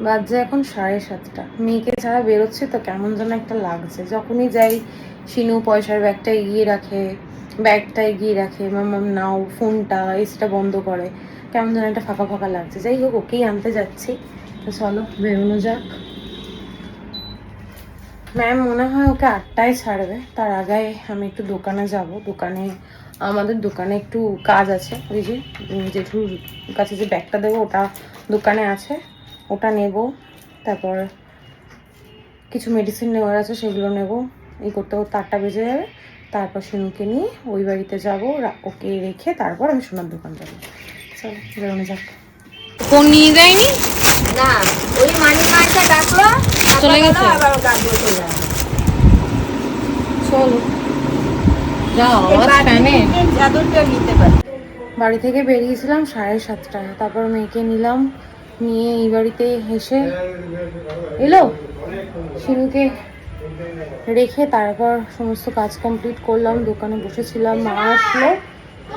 বাজে এখন 7:30। মেয়েকে ছাড়া বেরোচ্ছে তো কেমন যেন একটা লাগছে। যখনই যাই শিনু পয়সার ব্যাগটা এগিয়ে রাখে, মাম্মাম নাও, ফোনটা এসিটা বন্ধ করে, কেমন যেন একটা ফাঁকা ফাঁকা লাগছে। যাই হোক, ওকেই আনতে যাচ্ছি, তো চলো বেরোনো যাক। ম্যাম মনে হয় ওকে 8টায় ছাড়বে, তার আগে আমি একটু দোকানে যাব। আমাদের দোকানে একটু কাজ আছে, ওই যে জেঠুর কাছে যে ব্যাগটা দেবো ওটা দোকানে আছে, ওটা নেব। তারপর কিছু মেডিসিন নেওয়ার আছে, সেগুলো নেব। এই করতে করতে 8টা বেজে যাবে। তারপর শিনুকে নিয়ে ওই বাড়িতে যাব, ওকে রেখে তারপর আমি সোনার দোকান যাবো। চলো বেরোনো যাক। ফোন নিয়ে যায়নি না, ওই মানি মাইটা ডাকলো, চলে গেছে। আবার ডাকলো চলে যায়। চলো যা আওয়াজ ফ্যানে। চাদরটা নিতে পারে। বাড়ি থেকে বেরিয়েছিলাম 7:30টায়, তারপর মেয়েকে নিলাম, নিয়ে এই বাড়িতে এসে এলো শিনুকে রেখে তারপর সমস্ত কাজ কমপ্লিট করলাম, দোকানে বসেছিলাম, মা আসলো,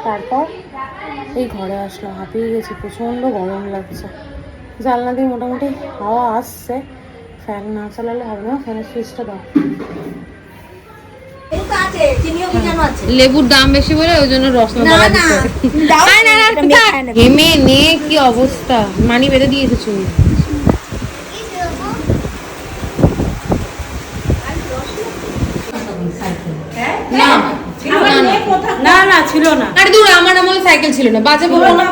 তারপর এই ঘরে আসলাম। হাঁপিয়ে গেছি, প্রচণ্ড গরম লাগছে। জানলা দিয়ে মোটামুটি হাওয়া আসছে, ফ্যান না চালালে হবে না। ফ্যানের সুইচটা দাও। লেবুর দাম বেশি বলে ওই জন্য রসনা হেমে নে, কি অবস্থা, মানি বেঁধে দিয়েছে চুল। না না ছিল না। আরে দূর, আমার আমলে সাইকেল ছিল না, বাজে বলো না।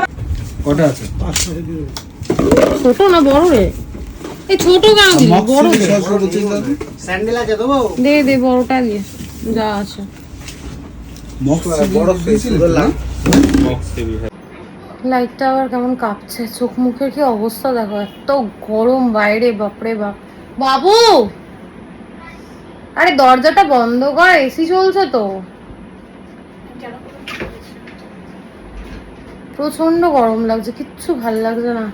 কটা আছে? ছোট না বড় রে? এই ছোট কেন দিলি? বড় স্যান্ডেল আছে দেবো? দে বড়টা দিয়ে যা আছে। বড় ফেসিল না? লাইটটা আবার কেমন কাঁপছে, চোখ মুখের কি অবস্থা দেখো, এত গরম বাইরে, বাপরে বাপ। বাবু, আরে দরজাটা বন্ধ কর, এসি চলছে তো। প্রচন্ড গরম লাগছে, কিচ্ছু ভাল লাগছে না।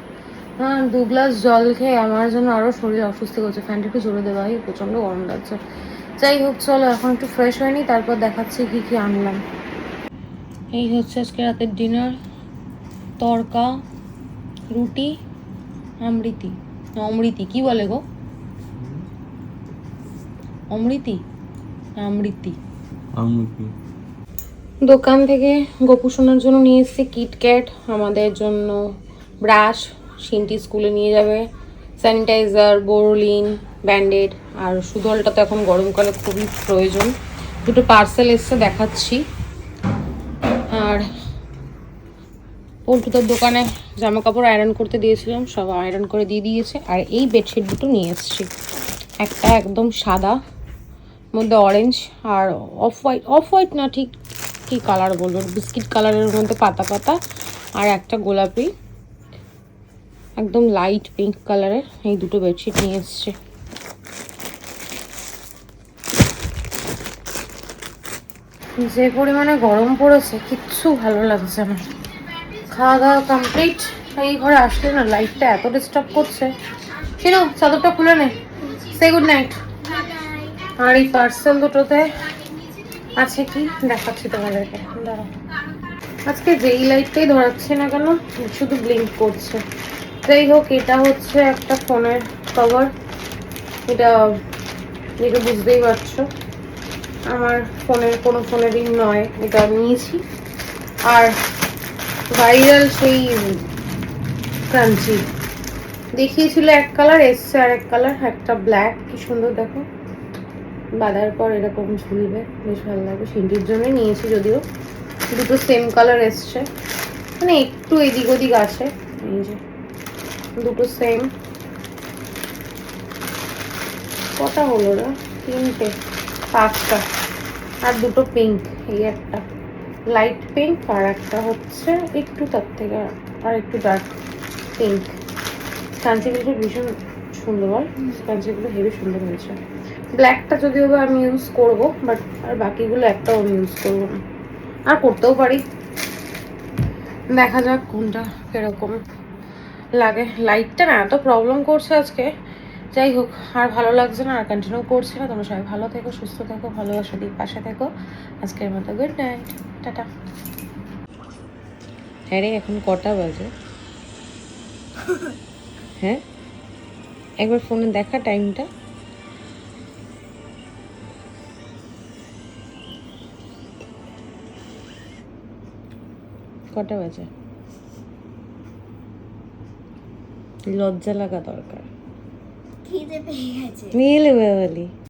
হ্যাঁ, 2 গ্লাস জল খেয়ে আমার জন্য আরো শরীর অসুস্থ করছে। ফ্যানটা একটু জোরে দেওয়া, প্রচন্ড গরম লাগছে। যাই হোক চলো এখন একটু ফ্রেশ হয়নি, তারপর দেখাচ্ছি কি কি আনলাম। এই হচ্ছে আজকে রাতের ডিনার। তড়কা, রুটি, অমৃতি কি বলে গো? অমৃতি। দোকান থেকে গোপুসোনার জন্য নিয়ে এসেছি কিটক্যাট, আমাদের জন্য ব্রাশ, সিনটি স্কুলে নিয়ে যাবে, স্যানিটাইজার, বোরলিন, ব্যান্ডেড, আর সুদলটা তো এখন গরমকালে খুবই প্রয়োজন। দুটো পার্সেল এসছে, দেখাচ্ছি। আর পল্টুদার দোকানে জামা কাপড় আয়রন করতে দিয়েছিলাম, সব আয়রন করে দিয়ে দিয়েছে। আর এই বেডশিট দুটো নিয়ে এসেছি, একটা একদম সাদা, মধ্যে অরেঞ্জ, আর অফ হোয়াইট না, ঠিক কি কালার বলবো, বিস্কিট কালারের মধ্যে পাতা পাতা, আর একটা গোলাপি একদম লাইট পিঙ্ক কালারের। এই দুটো বেডশিট নিয়ে এসছে। যে পরিমাণে গরম পড়েছে, কিচ্ছু ভালো লাগছে না। খাওয়া দাওয়া কমপ্লিট। এই ঘরে আসলে না লাইটটা এত ডিস্টার্ব করছে। চিনো, চাদরটা খুলে নে, সে গুড নাইট। আর এই পার্সেল দুটোতে আছে কি দেখাচ্ছি তোমাদেরকে, দাঁড়াও। আজকে যেই লাইটটাই ধরাচ্ছে না কেন শুধু ব্লিঙ্ক করছে। যাই হোক, এটা হচ্ছে একটা ফোনের কভার। এটা দেখে বুঝতেই পারছো আমার কোনো ফোনেরই নয়, এটা নিয়েছি। আর ভাইরাল সেই ক্রাঞ্চি দেখিয়েছিল এক কালার, এসছে আর এক কালার, একটা ব্ল্যাক, কি সুন্দর দেখো, বাঁধার পর এরকম ঝুলবে, বেশ ভালো লাগবে। সিন্টির জন্য নিয়েছি, যদিও দুটো সেম কালার এসছে, মানে একটু এদিক ওদিক আছে। এই যে দুটো সেম, কটা হলো না, 3টে, 5টা, আর দুটো পিঙ্ক। এই একটা লাইট পিঙ্ক, আর একটা হচ্ছে একটু তার থেকে আর একটু ডার্ক পিঙ্ক। কাঞ্চিগুলো ভীষণ সুন্দর, বল কাঞ্চিগুলো হেবি সুন্দর হয়েছে। ব্ল্যাকটা যদিও বা আমি ইউজ করবো, বাট আর বাকিগুলো একটাও আমি ইউজ করবো না, আর করতেও পারি, দেখা যাক কোনটা কিরকম লাগে। লাইটটা না এত প্রবলেম করছে আজকে, যাই হোক আর ভালো লাগছে না, আর কন্টিনিউ করছে না। তোমরা সবাই ভালো থেকো, সুস্থ থেকো, ভালোবাসা দিয়ে পাশে থেকো। আজকের মতো গুড নাইট, টাটা। হ্যাঁ রে, এখন কটা বাজে? হ্যাঁ একবার ফোনে দেখা টাইমটা। কটা বাজে? লজ্জা লাগা দরকার। খিদে পেয়ে গেছে। নিয়ে এলে বলি